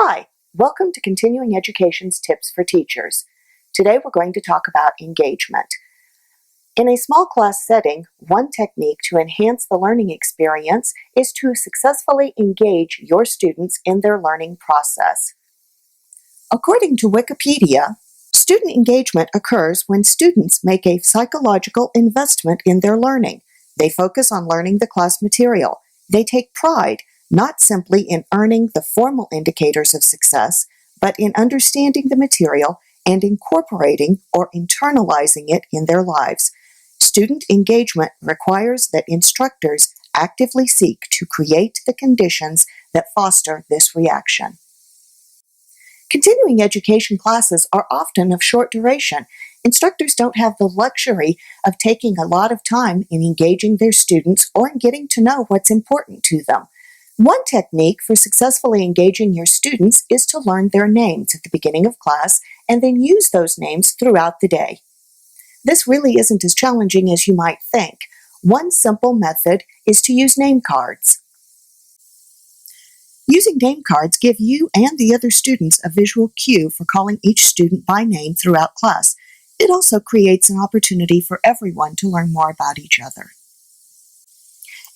Hi, welcome to Continuing Education's Tips for Teachers. Today we're going to talk about engagement. In a small class setting, one technique to enhance the learning experience is to successfully engage your students in their learning process. According to Wikipedia, student engagement occurs when students make a psychological investment in their learning. They focus on learning the class material. They take pride not simply in earning the formal indicators of success, but in understanding the material and incorporating or internalizing it in their lives. Student engagement requires that instructors actively seek to create the conditions that foster this reaction. Continuing education classes are often of short duration. Instructors don't have the luxury of taking a lot of time in engaging their students or in getting to know what's important to them. One technique for successfully engaging your students is to learn their names at the beginning of class and then use those names throughout the day. This really isn't as challenging as you might think. One simple method is to use name cards. Using name cards give you and the other students a visual cue for calling each student by name throughout class. It also creates an opportunity for everyone to learn more about each other.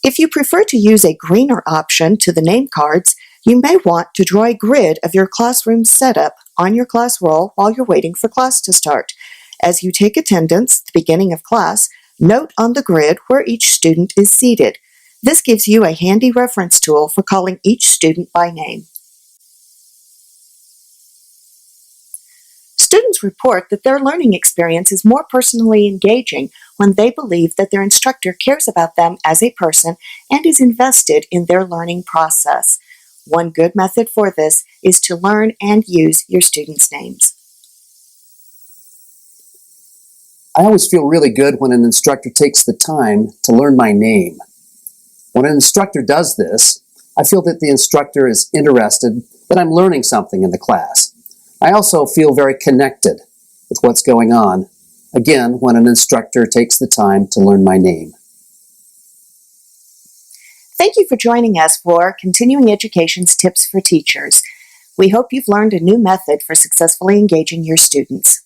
If you prefer to use a greener option to the name cards, you may want to draw a grid of your classroom setup on your class roll while you're waiting for class to start. As you take attendance at the beginning of class, note on the grid where each student is seated. This gives you a handy reference tool for calling each student by name. Students report that their learning experience is more personally engaging when they believe that their instructor cares about them as a person and is invested in their learning process. One good method for this is to learn and use your students' names. I always feel really good when an instructor takes the time to learn my name. When an instructor does this, I feel that the instructor is interested, that I'm learning something in the class. I also feel very connected with what's going on, again, when an instructor takes the time to learn my name. Thank you for joining us for Continuing Education's Tips for Teachers. We hope you've learned a new method for successfully engaging your students.